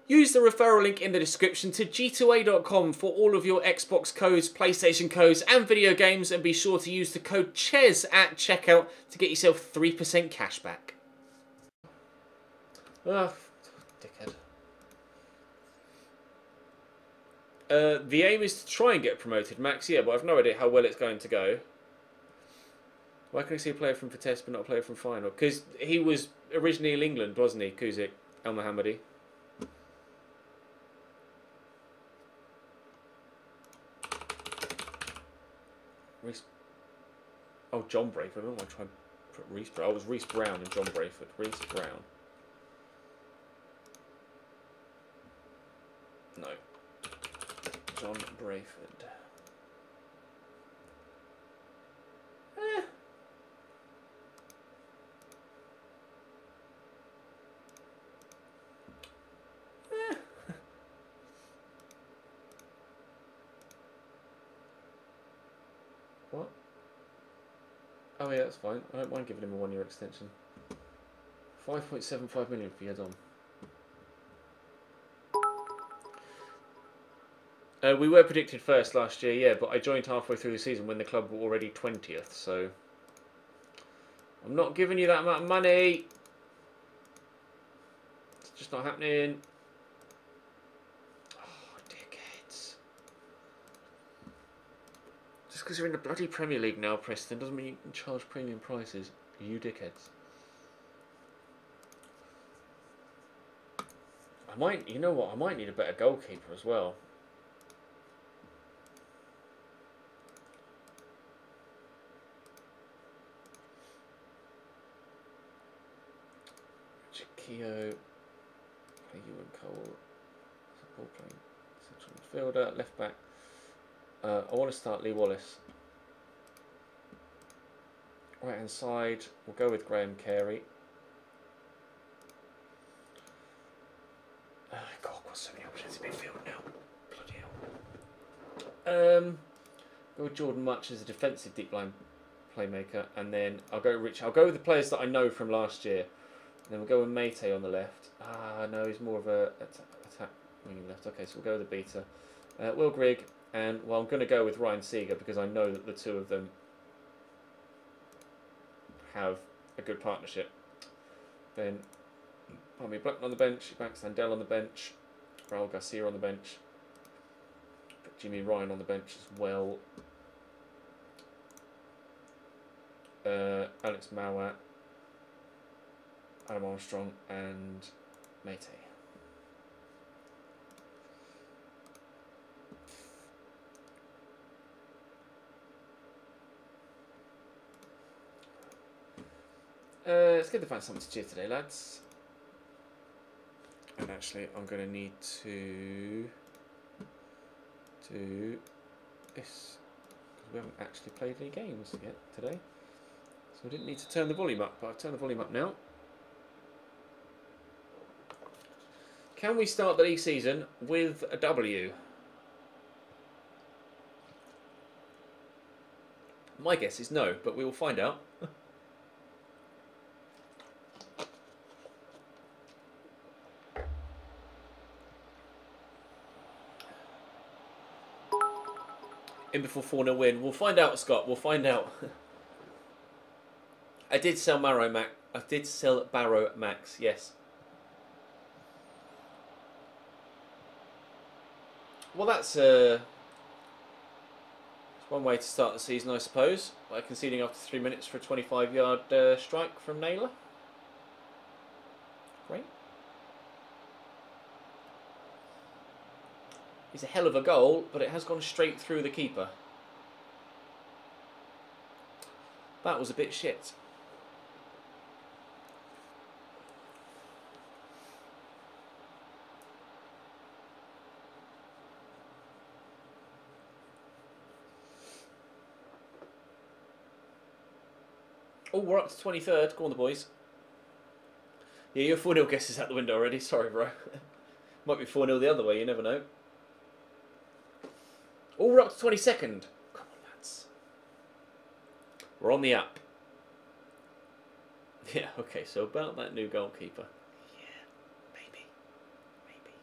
Use the referral link in the description to g2a.com for all of your Xbox codes, PlayStation codes and video games, and be sure to use the code CHES at checkout to get yourself 3% cash back. Ah, dickhead. The aim is to try and get promoted, Max, yeah, but I've no idea how well it's going to go. Why can I see a player from Vitesse but not a player from Final? Because he was originally in England, wasn't he, Kuzik El Mohammadi? Oh, John Brayford. I don't want to try and put Reece Brown. Oh, it was Reece Brown and John Brayford. Reece Brown. No. John Brayford. What? Oh yeah, that's fine. I don't mind giving him a 1-year extension. 5.75 million for Yadon. We were predicted first last year, yeah, but I joined halfway through the season when the club were already 20th, so I'm not giving you that amount of money. It's just not happening. Oh, dickheads. Just because you're in the bloody Premier League now, Preston, doesn't mean you can charge premium prices. You dickheads. You know what, I might need a better goalkeeper as well. Chiquillo, play you and Cole, ball playing central midfielder, left back. I want to start Lee Wallace. Right hand side, we'll go with Graham Carey. God, I've got so many options in midfield now. Bloody hell. Go with Jordan Much as a defensive deep line playmaker, and then I'll go Rich. I'll go with the players that I know from last year. And then we'll go with Mate on the left. Ah, no, he's more of a attack wing left. Okay, so we'll go with the Beta. Will Grigg, and well, I'm going to go with Ryan Seeger because I know that the two of them have a good partnership. Then, Palmy Blackman on the bench, Max Landell on the bench, Raul Garcia on the bench, put Jimmy Ryan on the bench as well. Alex Mawat, Adam Armstrong and Mate. It's good to find something to cheer today, lads. And actually, I'm going to need to do this because we haven't actually played any games yet today. So I didn't need to turn the volume up, but I've turned the volume up now. Can we start the league season with a W? My guess is no, but we will find out. In before 4-0 win. We'll find out, Scott. We'll find out. I did sell Barrow Max. I did sell Barrow Max. Yes. Well, that's one way to start the season, I suppose, by conceding after 3 minutes for a 25-yard strike from Naylor. Great. It's a hell of a goal, but it has gone straight through the keeper. That was a bit shit. Oh, we're up to 23rd. Go on, the boys. Yeah, your 4-0 guess is out the window already. Sorry, bro. Might be 4-0 the other way. You never know. Oh, we're up to 22nd. Come on, lads. We're on the up. Yeah, okay. So about that new goalkeeper. Yeah, maybe. Maybe.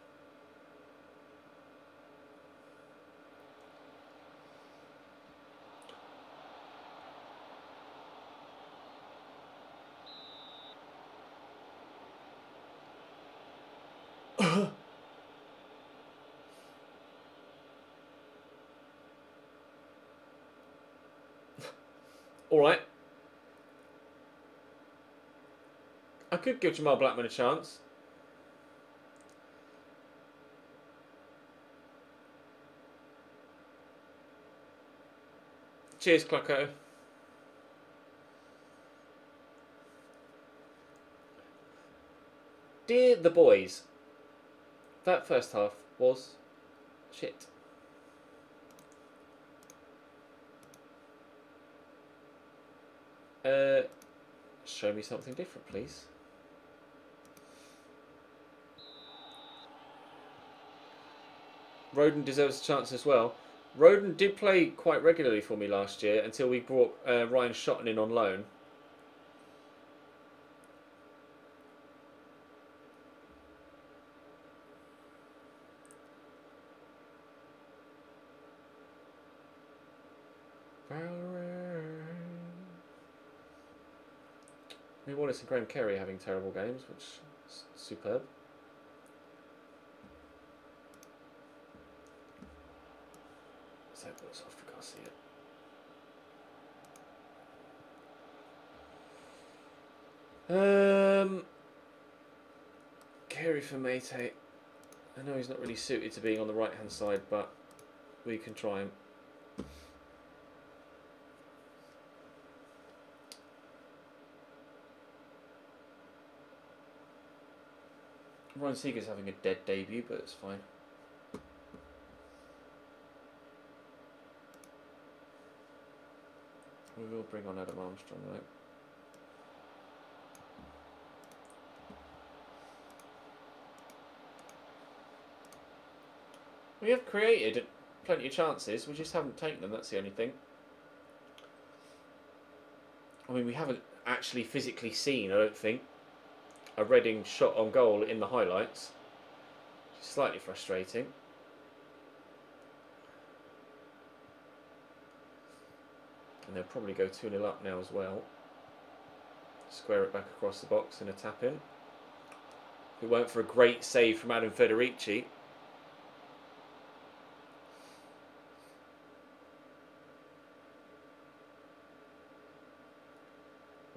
Alright. I could give Jamal Blackman a chance. Cheers, Clucko. Dear the boys, that first half was shit. Show me something different, please. Roden deserves a chance as well. Roden did play quite regularly for me last year until we brought Ryan Shotton in on loan. Lee Wallace and Graham Kerry having terrible games, which is superb. So what's off? I can't see it. Kerry for Mate. I know he's not really suited to being on the right hand side, but we can try him. Ryan Seeger's having a dead debut, but it's fine. We will bring on Adam Armstrong, right? We have created plenty of chances, we just haven't taken them, that's the only thing. I mean, we haven't actually physically seen, I don't think, a Reading shot on goal in the highlights. Slightly frustrating. And they'll probably go 2-0 up now as well. Square it back across the box and a tap in. If it weren't for a great save from Adam Federici.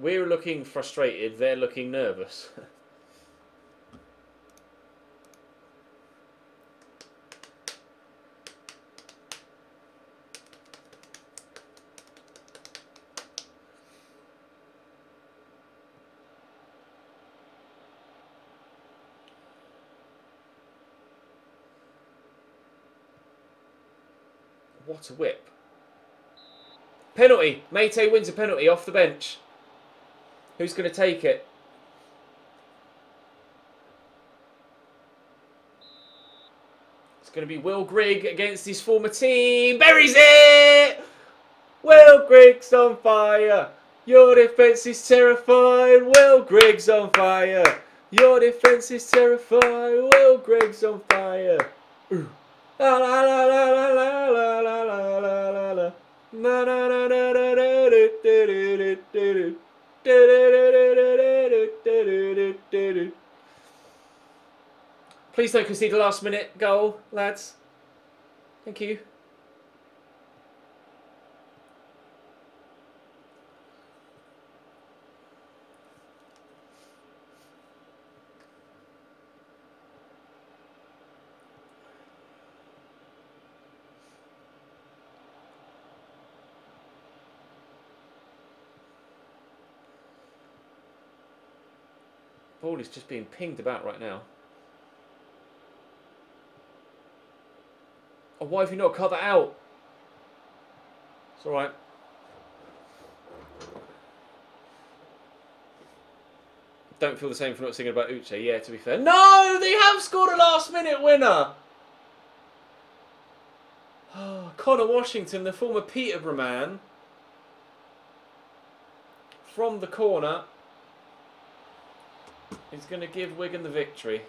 We're looking frustrated, they're looking nervous. What a whip. Penalty! Mate wins a penalty off the bench. Who's going to take it? It's going to be Will Grigg against his former team. Buries it! Will Grigg's on fire. Your defence is terrifying. Will Grigg's on fire. Your defence is terrifying. Will Grigg's on fire. Ooh. La la la la la la la la la la la. Na na na na na na do do do do do. Please don't concede the last minute goal, lads. Thank you. Ball is just being pinged about right now. Oh, why have you not cut that out? It's alright. Don't feel the same for not singing about Uche. Yeah, to be fair. No, they have scored a last minute winner. Oh, Connor Washington, the former Peterborough man. From the corner. He's going to give Wigan the victory.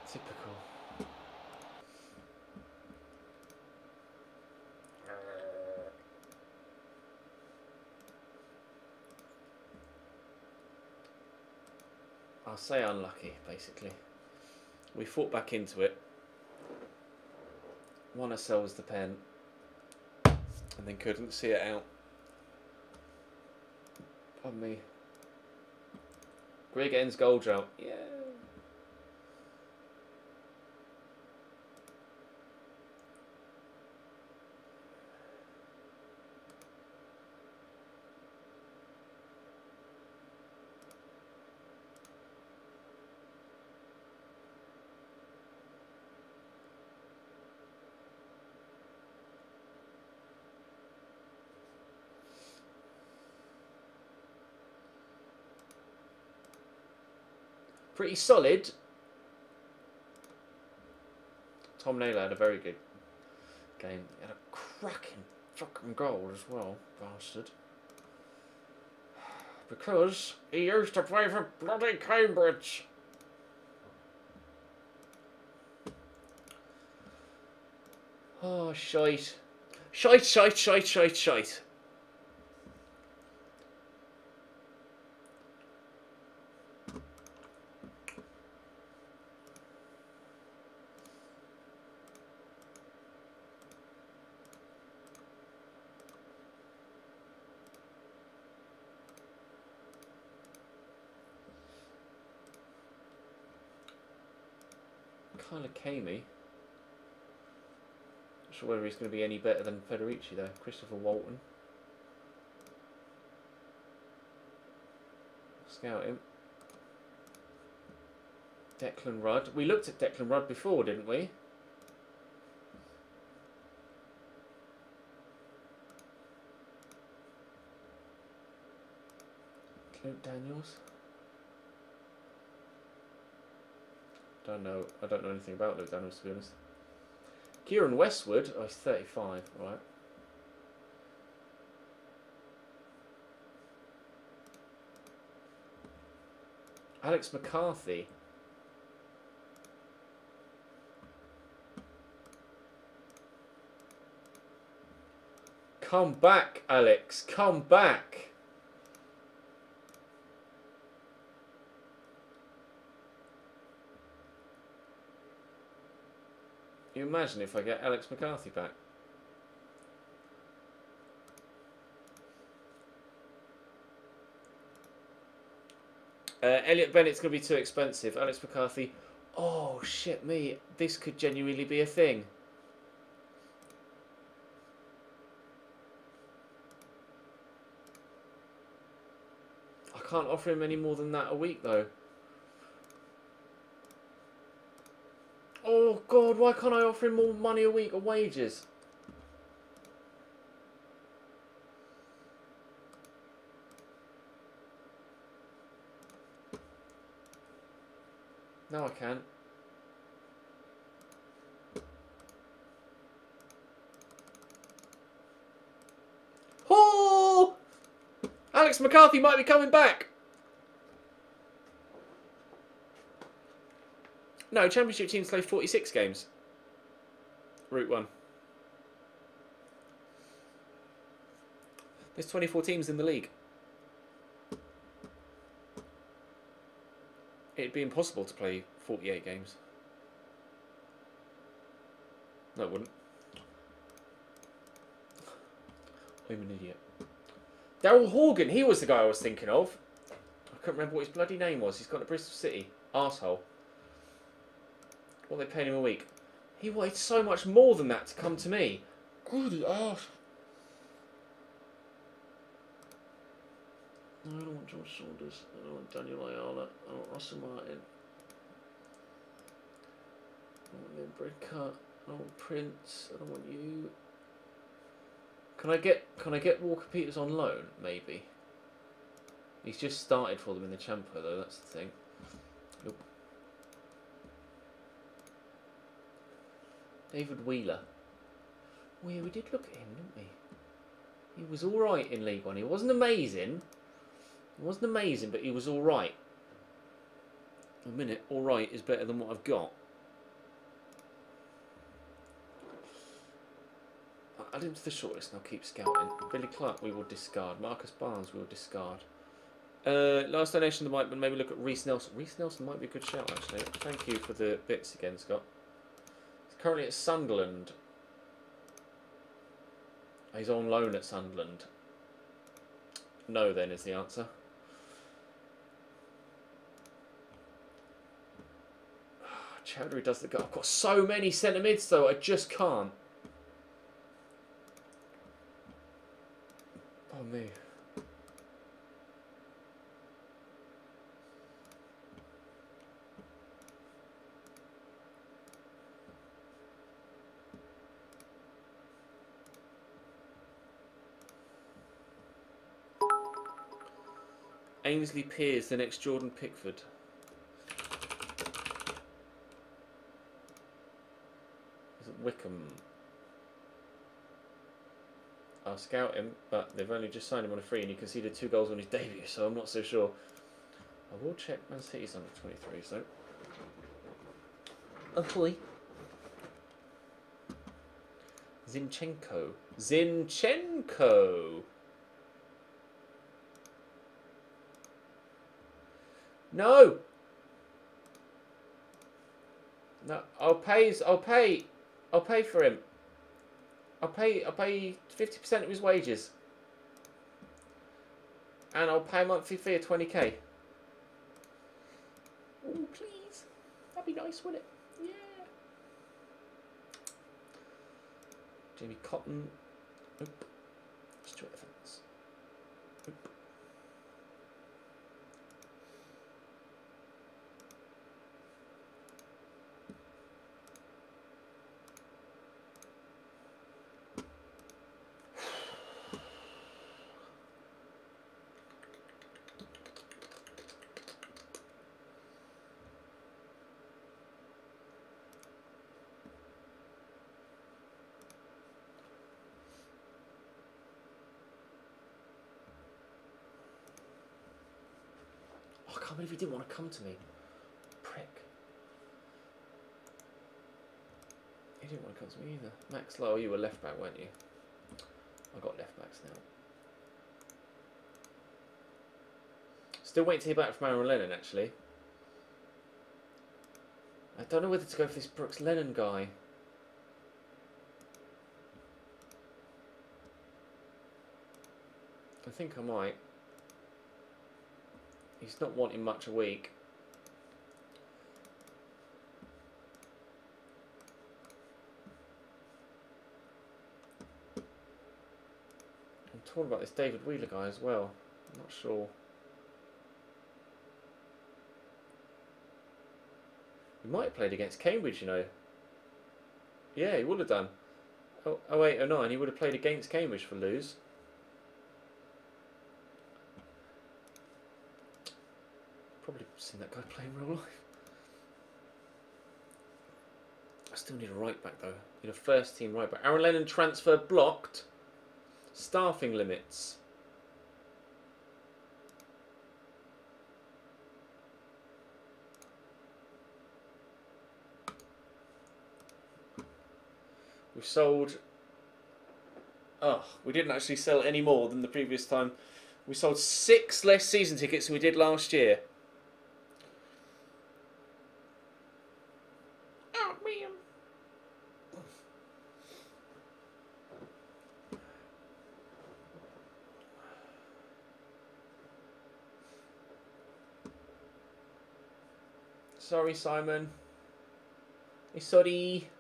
Typical. I'll say unlucky, basically. We fought back into it. Won ourselves the pen. And then couldn't see it out. Pardon me. Greg ends goal drought. Yeah. Pretty solid. Tom Naylor had a very good game. He had a cracking fucking goal as well, bastard. Because he used to play for bloody Cambridge. Oh, shite. Shite, shite, shite, shite, shite. Kind of camey. Not sure whether he's going to be any better than Federici though. Christopher Walton. Scout him. Declan Rudd. We looked at Declan Rudd before, didn't we? Clint Daniels. Don't know. I don't know anything about Luke Daniels, to be honest. Kieran Westwood. Oh, he's 35. Right. Alex McCarthy. Come back, Alex. Come back. Can you imagine if I get Alex McCarthy back? Elliot Bennett's going to be too expensive. Alex McCarthy. Oh, shit me. This could genuinely be a thing. I can't offer him any more than that a week, though. Oh, God, why can't I offer him more money a week or wages? No, I can't. Oh! Alex McCarthy might be coming back. No, Championship teams play 46 games. Route 1. There's 24 teams in the league. It'd be impossible to play 48 games. No, it wouldn't. I'm an idiot. Daryl Horgan, he was the guy I was thinking of. I can't remember what his bloody name was. He's gone to Bristol City. Arsehole. What are they paying him a week? He wanted so much more than that to come to me. Good arse. No, I don't want George Saunders. I don't want Daniel Ayala. I don't want Russell Martin. I don't want Lynn Bridcut. I don't want Prince. I don't want you. Can I get Walker Peters on loan? Maybe. He's just started for them in the Champa though. That's the thing. Nope. David Wheeler. Oh yeah, we did look at him, didn't we? He was alright in League One. He wasn't amazing. He wasn't amazing, but he was alright. A minute, alright is better than what I've got. I'll add him to the shortlist and I'll keep scouting. Billy Clark we will discard. Marcus Barnes we will discard. Last donation of the mic, but maybe look at Reece Nelson. Reece Nelson might be a good shout, actually. Thank you for the bits again, Scott. He's currently at Sunderland. He's on loan at Sunderland. No, then, is the answer. Chowdhury does the goal. I've got so many centre mids, though. I just can't. Oh, me. Ainsley Pearce, the next Jordan Pickford. Is it Wickham? I'll scout him, but they've only just signed him on a free and he conceded 2 goals on his debut, so I'm not so sure. I will check Man City's under 23s though. Ahoy. Zinchenko. Zinchenko! No! No, I'll pay for him. I'll pay 50% of his wages. And I'll pay a monthly fee of 20k. Oh, please. That'd be nice, wouldn't it? Yeah. Jamie Cotton. Oop. Stuart Evans. Oop. I can't believe he didn't want to come to me. Prick. He didn't want to come to me either. Max Lowe, you were left back, weren't you? I got left backs now. Still waiting to hear back from Aaron Lennon, actually. I don't know whether to go for this Brooks Lennon guy. I think I might. He's not wanting much a week. I'm torn about this David Wheeler guy as well. I'm not sure. He might have played against Cambridge, you know. Yeah, he would have done. Oh, 08, 09, he would have played against Cambridge for Lewes. Probably seen that guy play in real life. I still need a right back though. Need a first team right back. Aaron Lennon transfer blocked. Staffing limits. We've sold. Oh, we didn't actually sell any more than the previous time. We sold 6 less season tickets than we did last year. Sorry, Simon. Hey, sorry.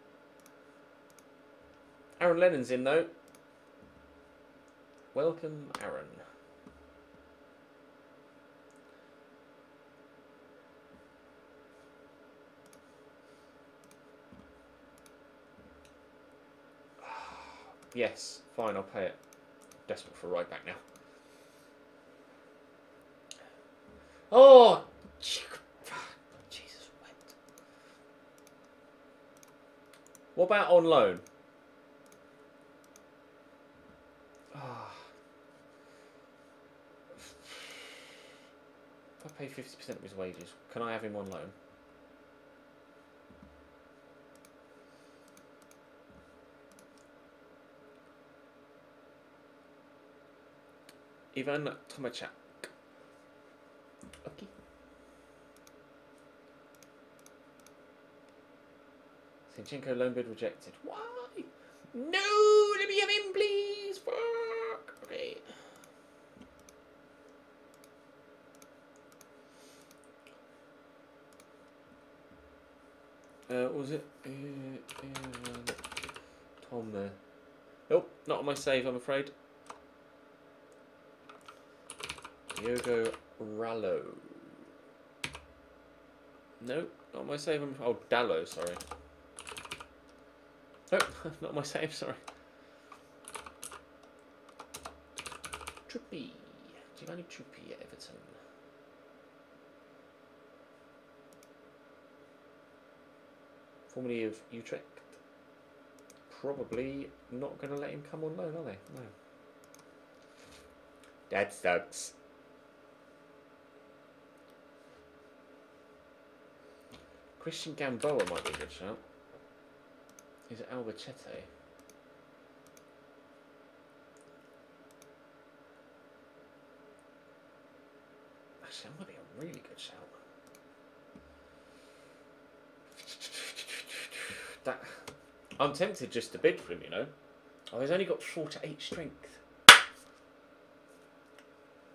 Aaron Lennon's in, though. Welcome, Aaron. Yes, fine, I'll pay it. Desperate for a right back now. Oh! Jesus, wet. What about on loan? Oh. If I pay 50% of his wages, can I have him on loan? Ivan Tomachak. Zinchenko loan bid rejected. Why? No, let me have him, please. Fuck. Okay. What was it? Tom there. Nope, not on my save, I'm afraid. Diogo Rallo. Nope, not on my save. Oh, Dallo, sorry. Nope, not on my save, sorry. Trippi. Giovanni Trippi at Everton. Formerly of Utrecht. Probably not going to let him come on loan, are they? No. That sucks. Christian Gamboa might be a good shout. Is it Albacete? Actually, that might be a really good shout. That, I'm tempted just to bid for him, you know. Oh, he's only got 4 to 8 strength.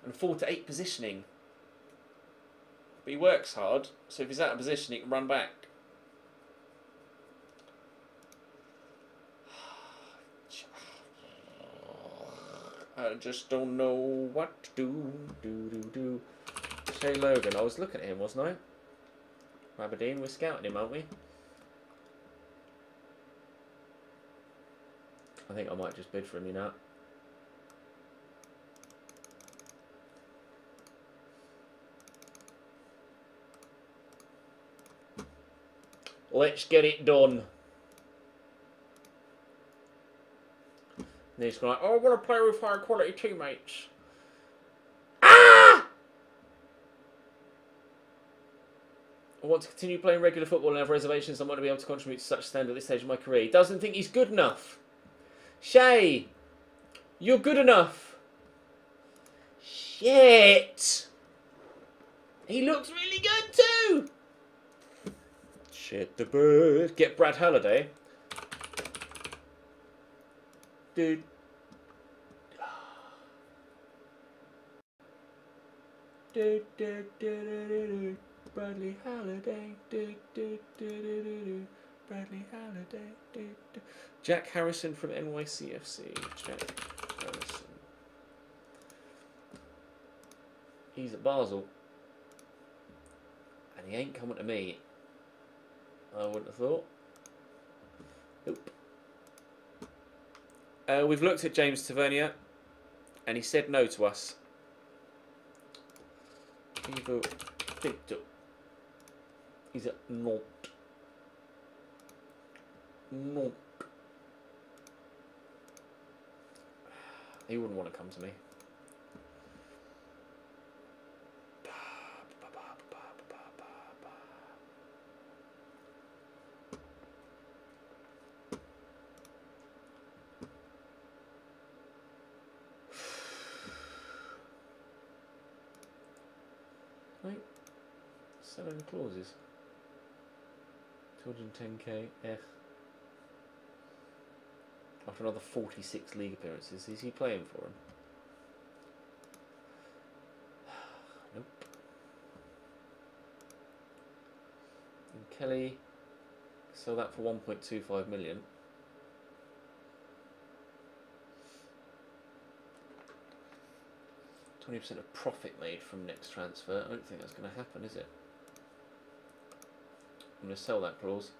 And 4 to 8 positioning. But he works hard, so if he's out of position, he can run back. I just don't know what to do. Shay Logan, I was looking at him, wasn't I? Aberdeen, we're scouting him, aren't we? I think I might just bid for him, you know. Let's get it done. And he's like, oh, I want to play with high quality teammates. Ah! I want to continue playing regular football and have reservations. I want to be able to contribute to such a standard at this stage of my career. He doesn't think he's good enough. Shay, you're good enough. Shit. He looks really good too. Shit the bird. Get Brad Halliday. Dude. Bradley Halliday. Bradley Halliday. Jack Harrison from NYCFC. Jack Harrison. He's at Basel. And he ain't coming to me. I wouldn't have thought. Nope. We've looked at James Tavernier, and he said no to us. He's at Nantes. Nantes. He wouldn't want to come to me. Right. Selling clauses. 210k. After another 46 league appearances, is he playing for him? Nope. And Kelly, sell that for 1.25 million. %20 of profit made from next transfer. I don't think that's going to happen, is it? I'm going to sell that clause.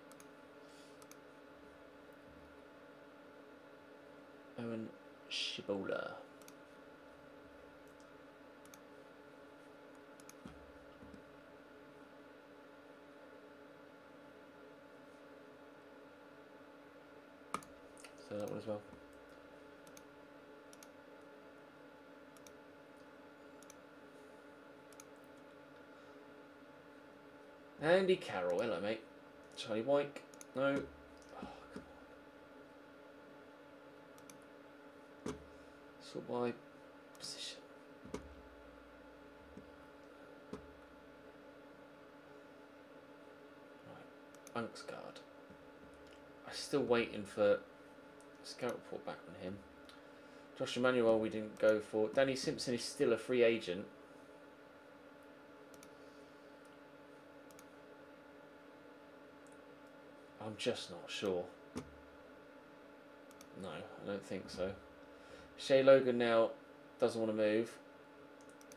Owen Shibola. Sell that one as well. Andy Carroll, hello mate. Charlie White, no. Oh, come on. Sort by position. Right, Unksguard. Still waiting for a scout report back on him. Josh Emmanuel we didn't go for. Danny Simpson is still a free agent. I'm just not sure. No, I don't think so. Shay Logan now doesn't want to move.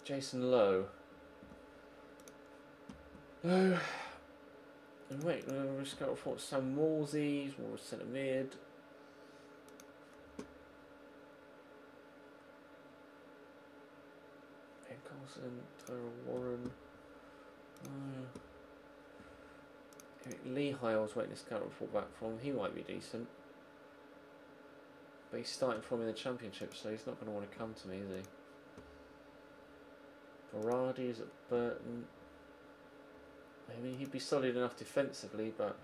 Jason Lowe. No. And wait, we've just got to report Sam Morsey, more centre mid. Ben Carlson, Tyrell Warren. Eric Lehigh, I was waiting to scout report back from. He might be decent. But he's starting from in the Championship, so he's not going to want to come to me, is he? Berardi is at Burton. I mean, he'd be solid enough defensively, but...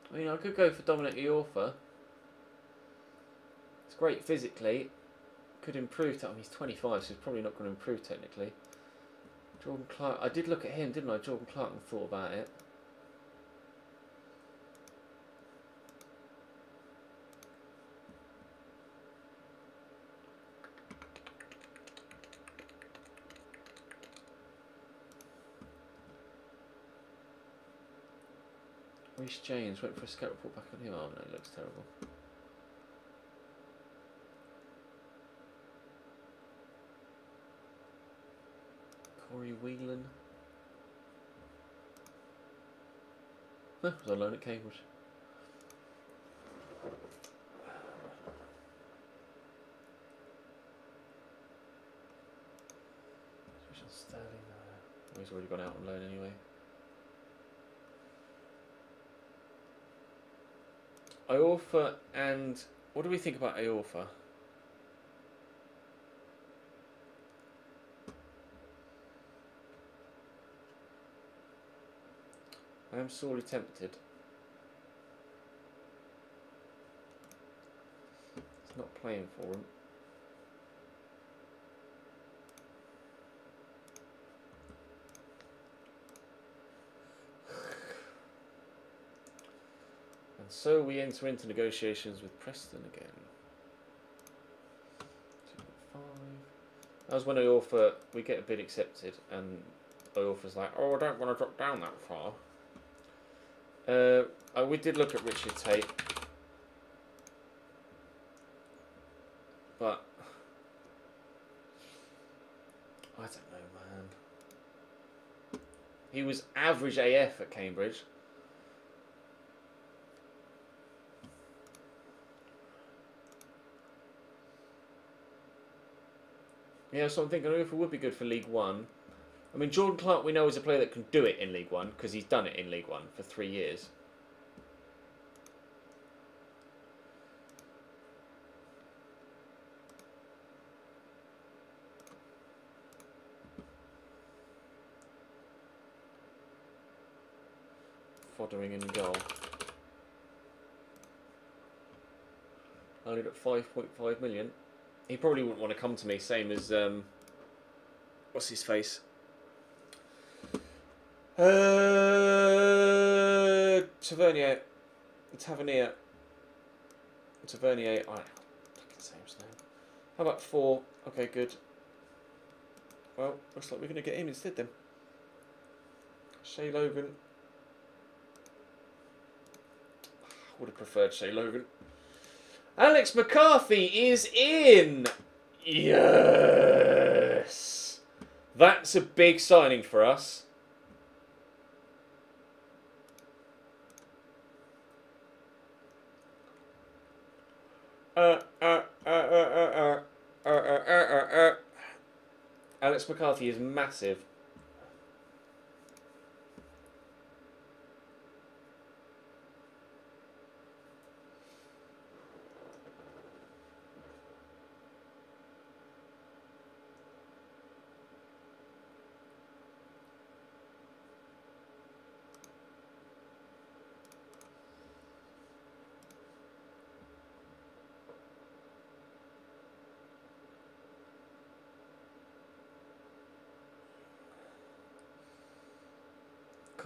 I mean, I could go for Dominic Iorfa. It's great physically. Could improve. I mean, he's 25, so he's probably not going to improve technically. Jordan Clark. I did look at him, didn't I? Jordan Clark, and thought about it. Reece James, wait for a scout report back on him. Oh no, he looks terrible. Corey Whelan. Was on loan at Cambridge. Sterling. Oh, he's already gone out on loan anyway. Iorfa and... What do we think about Iorfa? I am sorely tempted. It's not playing for him. And so we enter into negotiations with Preston again. 2.5. That was when Iorfa, we get a bid accepted, and Iorfa's like, oh, I don't want to drop down that far. We did look at Richard Tate, but I don't know, man. He was average AF at Cambridge. Yeah, so I'm thinking if it would be good for League One. I mean, Jordan Clark we know is a player that can do it in League One because he's done it in League One for 3 years. Foddering in goal. Only at 5.5 million. He probably wouldn't want to come to me, same as what's his face? Tavernier. I fucking say his name. How about 4? Okay, good. Well, looks like we're going to get him instead then. Shay Logan. Would have preferred Shay Logan. Alex McCarthy is in! Yes! That's a big signing for us. Alex McCarthy is massive.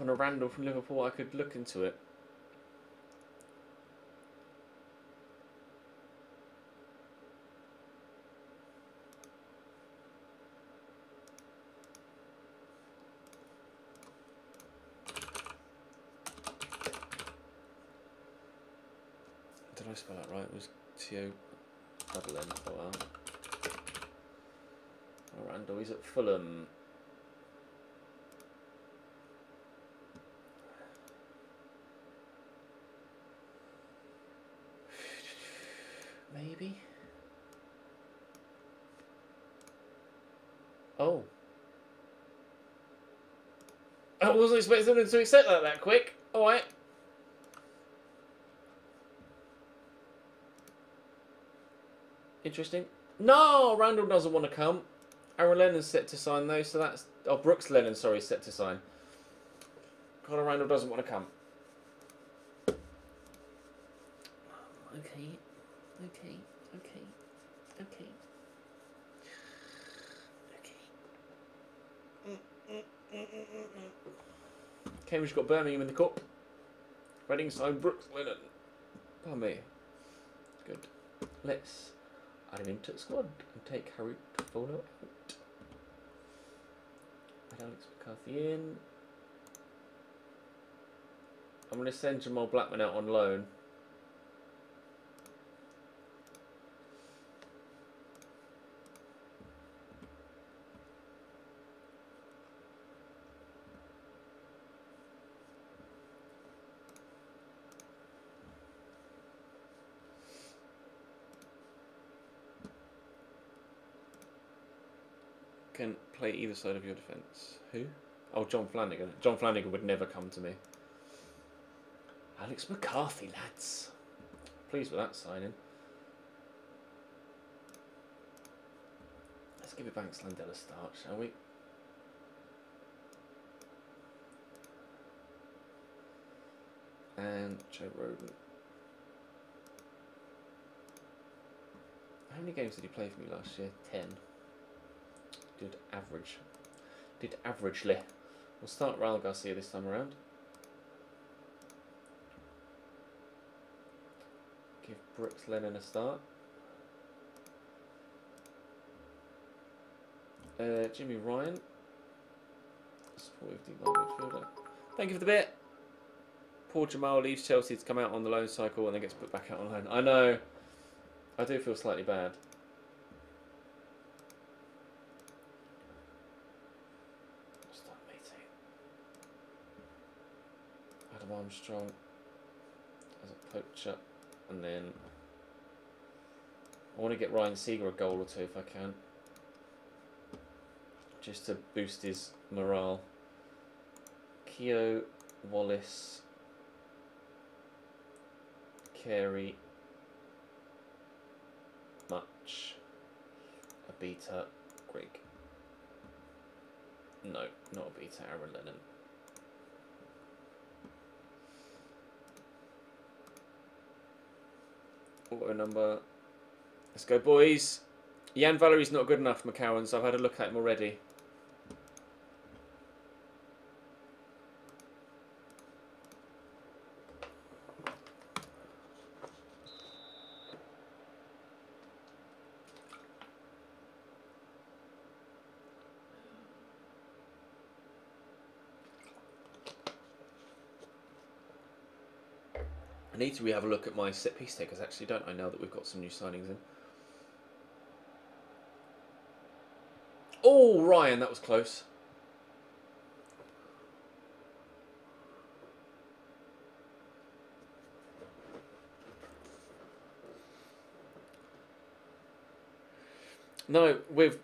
Conor Randall from Liverpool, I could look into it. Did I spell that right? It was T-O-double-N. Oh, wow. Conor Randall, he's at Fulham. Maybe. Oh. I wasn't expecting them to accept that quick. Alright. Interesting. No, Randall doesn't want to come. Aaron Lennon's set to sign though, so that's... Oh, Brooks Lennon, sorry, set to sign. Conor Randall doesn't want to come. Okay. Cambridge got Birmingham in the cup. Reading signed Brooks Lennon. Pardon me. Good. Let's add him into the squad and take Harry Toffolo out. Add Alex McCarthy in. I'm going to send Jamal Blackman out on loan. Can play either side of your defence. Who? Oh, John Flanagan. John Flanagan would never come to me. Alex McCarthy, lads. Pleased with that signing. Let's give it Banks Landell a start, shall we? And Joe Roden. How many games did he play for me last year? 10. Did averagely. We'll start Raul Garcia this time around. Give Brooks Lennon a start. Jimmy Ryan. Supportive deep line midfielder. Thank you for the bit. Poor Jamal leaves Chelsea to come out on the loan cycle and then gets put back out on loan. I know. I do feel slightly bad. Armstrong as a poacher, and then I want to get Ryan Seeger a goal or two if I can, just to boost his morale. Keogh, Wallace, Carey, Much, Abita, Grigg. No, not Abita, Aaron Lennon. Auto number. Let's go, boys. Jan Valerie's not good enough, McCowan, so I've had a look at him already. I need to have a look at my set piece takers, actually, don't I, now that we've got some new signings in. Oh, Ryan, that was close. No, we've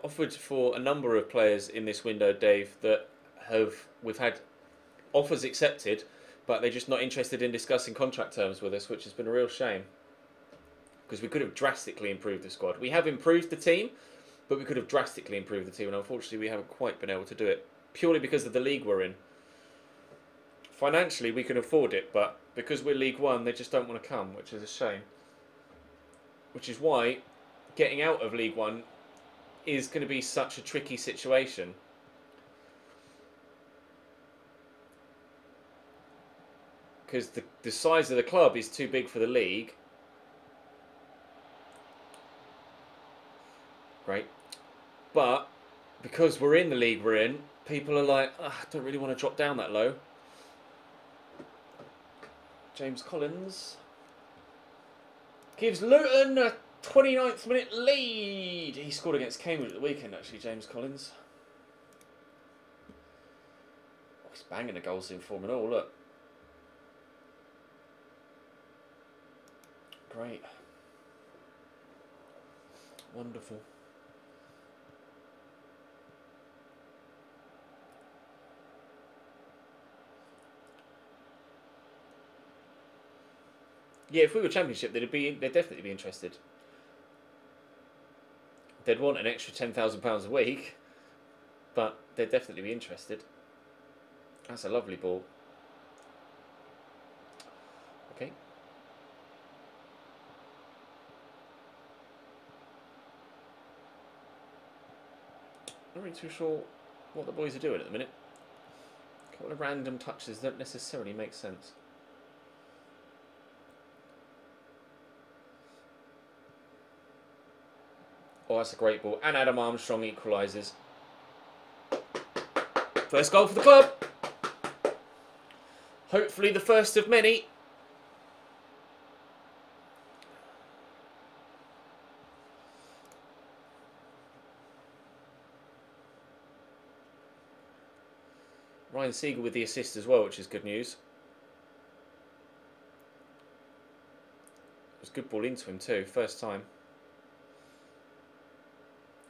offered for a number of players in this window, Dave, that we've had offers accepted, but they're just not interested in discussing contract terms with us, which has been a real shame. Because we could have drastically improved the squad. We have improved the team, but we could have drastically improved the team, and unfortunately we haven't quite been able to do it. Purely because of the league we're in. Financially, we can afford it, but because we're League One, they just don't want to come, which is a shame. Which is why getting out of League One is going to be such a tricky situation. because the size of the club is too big for the league. Great. But because we're in the league we're in, people are like, I don't really want to drop down that low. James Collins gives Luton a 29th minute lead. He scored against Cambridge at the weekend, actually, James Collins. Oh, he's banging the goals in form and all, look. Great. Wonderful. Yeah, if we were Championship, they'd definitely be interested. They'd want an extra £10,000 a week, but they'd definitely be interested. That's a lovely ball. Okay. Not really too sure what the boys are doing at the minute. A couple of random touches don't necessarily make sense. Oh, that's a great ball. And Adam Armstrong equalises. First goal for the club. Hopefully the first of many. Ryan Seager with the assist as well, which is good news. It was a good ball into him too, first time.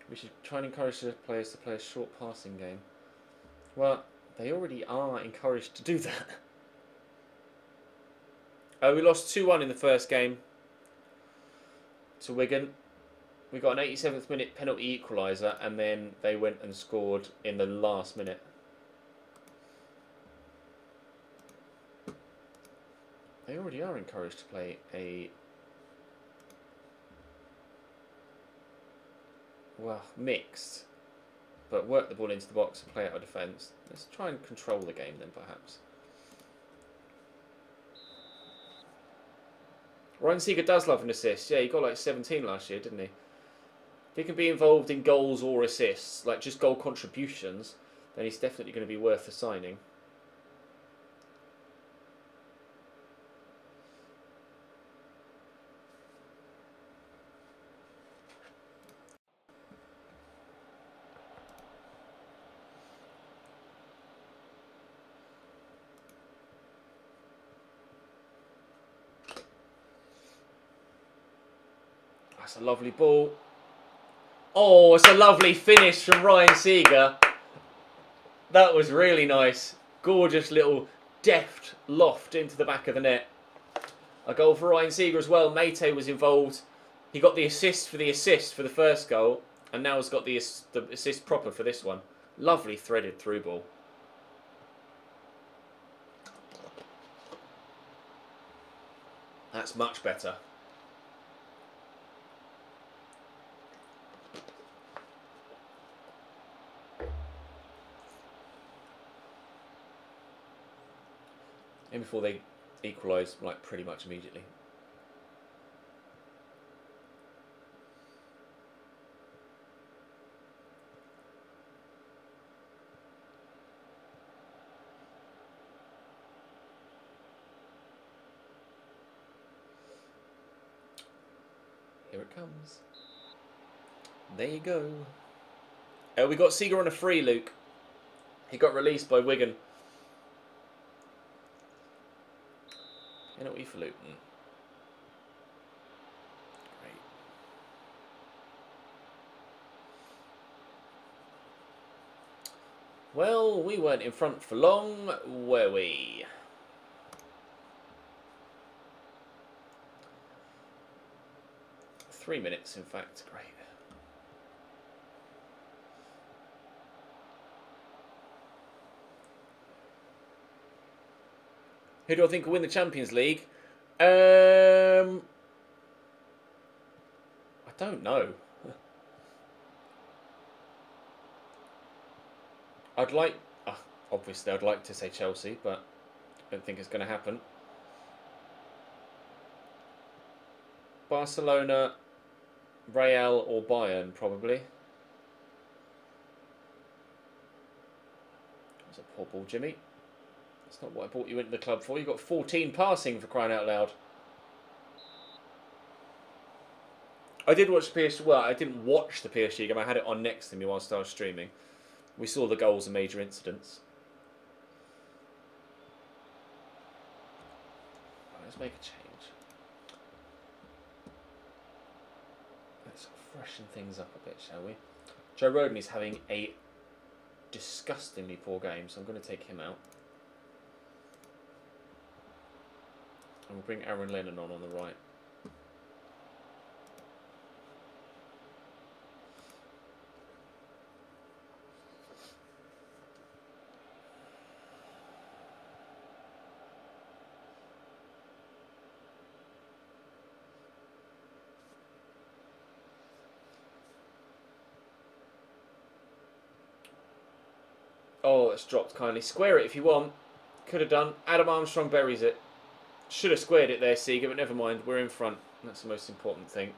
We should try and encourage the players to play a short passing game. Well, they already are encouraged to do that. We lost 2-1 in the first game to Wigan. We got an 87th minute penalty equaliser, and then they went and scored in the last minute. They already are encouraged to play a... well, mixed, but work the ball into the box and play out of defence. Let's try and control the game then, perhaps. Ryan Seager does love an assist. Yeah, he got like 17 last year, didn't he? If he can be involved in goals or assists, like just goal contributions, then he's definitely going to be worth the signing. That's a lovely ball. Oh, it's a lovely finish from Ryan Seager. That was really nice. Gorgeous little deft loft into the back of the net. A goal for Ryan Seager as well. Mate was involved. He got the assist for the first goal, and now has got the assist proper for this one. Lovely threaded through ball. That's much better. And before they equalise, like, pretty much immediately. Here it comes. There you go. We got Seager on a free, Luke. He got released by Wigan. Penalty for Luton. Great. Well, we weren't in front for long, were we? Three minutes, in fact. Great. Who do I think will win the Champions League? I don't know. I'd like... obviously, I'd like to say Chelsea, but I don't think it's going to happen. Barcelona, Real or Bayern, probably. That's a poor ball, Jimmy. That's not what I brought you into the club for. You got 14 passing, for crying out loud. I did watch the PSG. Well, I didn't watch the PSG game. I had it on next to me whilst I was streaming. We saw the goals and major incidents. Right, let's make a change. Let's freshen things up a bit, shall we? Joe Rodon is having a disgustingly poor game, so I'm going to take him out. And we'll bring Aaron Lennon on the right. Oh, it's dropped kindly. Square it if you want. Could have done. Adam Armstrong buries it. Should have squared it there, Seeger, but never mind. We're in front. That's the most important thing.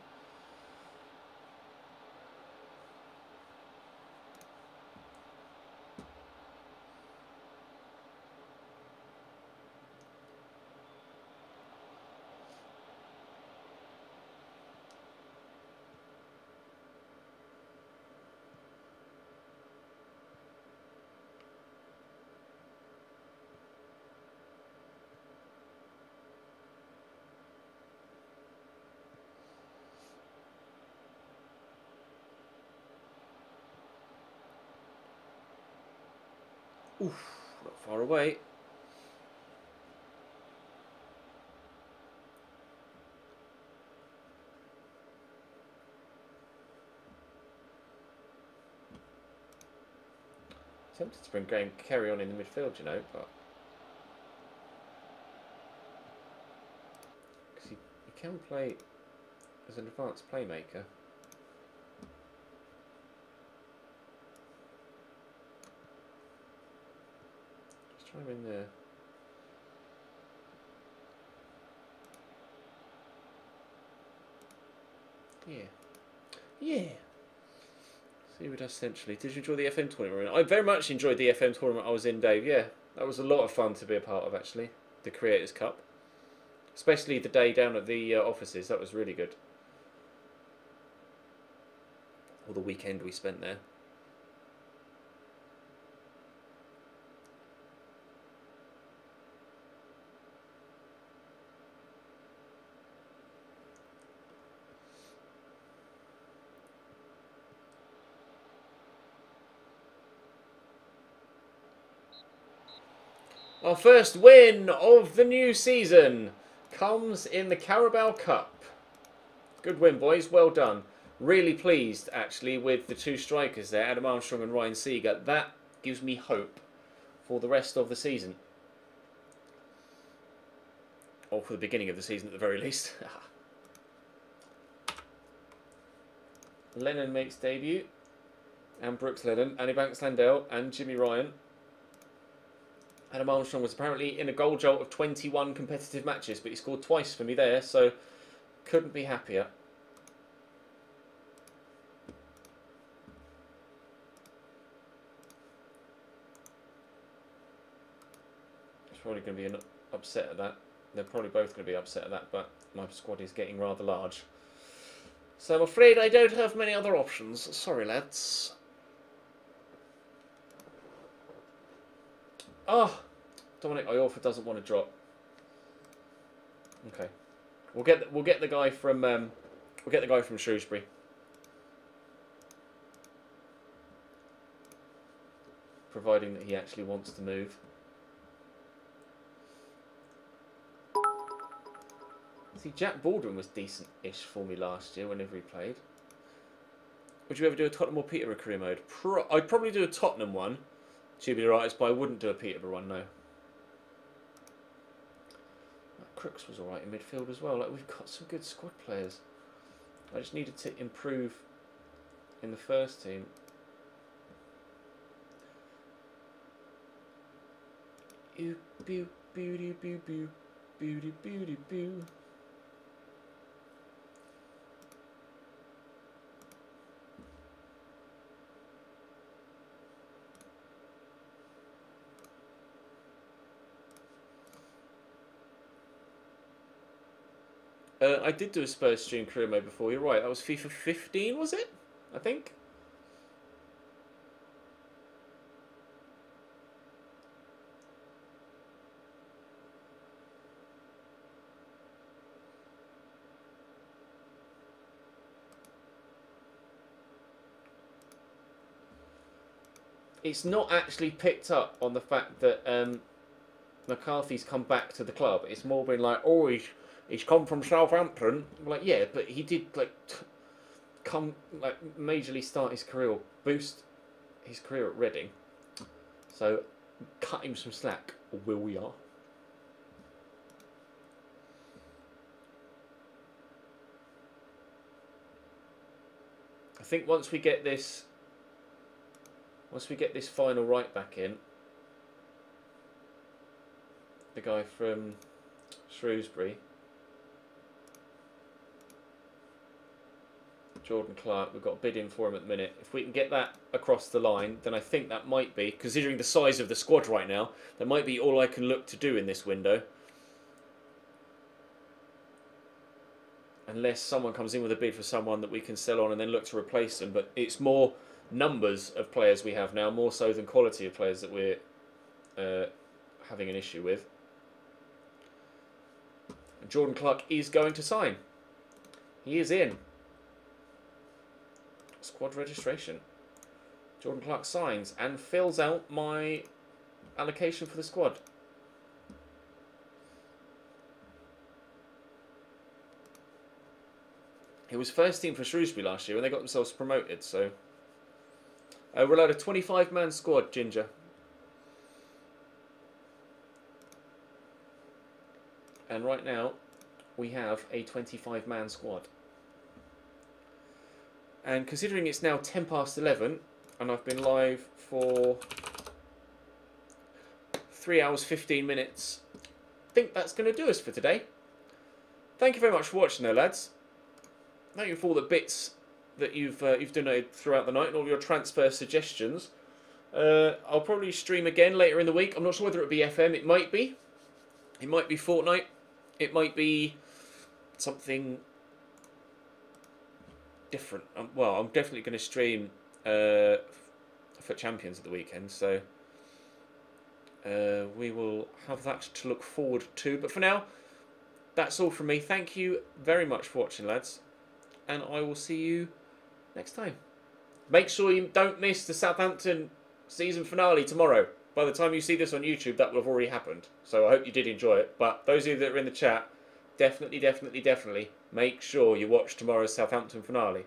Oof, not far away. Tempted to bring Graham Kerry on in the midfield, you know, but because he can play as an advanced playmaker. Just try him in there. Yeah. Yeah. See what essentially. Did you enjoy the FM tournament? I very much enjoyed the FM tournament I was in, Dave. Yeah, that was a lot of fun to be a part of, actually. The Creators Cup. Especially the day down at the offices. That was really good. Or the weekend we spent there. Our first win of the new season comes in the Carabao Cup. Good win, boys. Well done. Really pleased, actually, with the two strikers there, Adam Armstrong and Ryan Seeger. That gives me hope for the rest of the season. Or for the beginning of the season, at the very least. Lennon makes debut. And Brooks Lennon, Annie Banks-Landell and Jimmy Ryan. Adam Armstrong was apparently in a goal jolt of 21 competitive matches, but he scored twice for me there, so couldn't be happier. It's probably going to be an upset at that. They're probably both going to be upset at that, but my squad is getting rather large. So I'm afraid I don't have many other options. Sorry, lads. Oh, Dominic Iorfa doesn't want to drop. Okay, we'll get the guy from Shrewsbury. Providing that he actually wants to move. See, Jack Baldwin was decent-ish for me last year whenever he played. Would you ever do a Tottenham or Peterborough career mode? I'd probably do a Tottenham one, tubular artist, but I wouldn't do a Peterborough one, no. Crooks was alright in midfield as well. Like, we've got some good squad players. I just needed to improve in the first team. Boo, boo, boo, boo, boo, boo, boo, boo, boo. I did do a Spurs stream career mode before. You're right. That was FIFA 15, was it? I think. It's not actually picked up on the fact that McCarthy's come back to the club. It's more been like, oh, he's come from Southampton. Like, yeah, but he did like come like majorly start his career, or boost his career at Reading. So cut him some slack, or will we are. I think once we get this final right back in, the guy from Shrewsbury, Jordan Clark, we've got a bid in for him at the minute. If we can get that across the line, then I think that might be, considering the size of the squad right now, that might be all I can look to do in this window. Unless someone comes in with a bid for someone that we can sell on and then look to replace them. But it's more numbers of players we have now, more so than quality of players that we're having an issue with. And Jordan Clark is going to sign. He is in. Squad registration. Jordan Clark signs and fills out my allocation for the squad. He was first team for Shrewsbury last year when they got themselves promoted, so... we're allowed a 25-man squad, Ginger. And right now, we have a 25-man squad. And considering it's now 10 past 11, and I've been live for 3 hours, 15 minutes, I think that's going to do us for today. Thank you very much for watching though, lads. Thank you for all the bits that you've donated throughout the night and all your transfer suggestions. I'll probably stream again later in the week. I'm not sure whether it'll be FM. It might be. It might be Fortnite. It might be something different. Well, I'm definitely going to stream for Champions at the weekend, so we will have that to look forward to. But for now, that's all from me. Thank you very much for watching, lads, and I will see you next time. Make sure you don't miss the Southampton season finale tomorrow. By the time you see this on YouTube, that will have already happened. So I hope you did enjoy it. But those of you that are in the chat, definitely make sure you watch tomorrow's Southampton finale.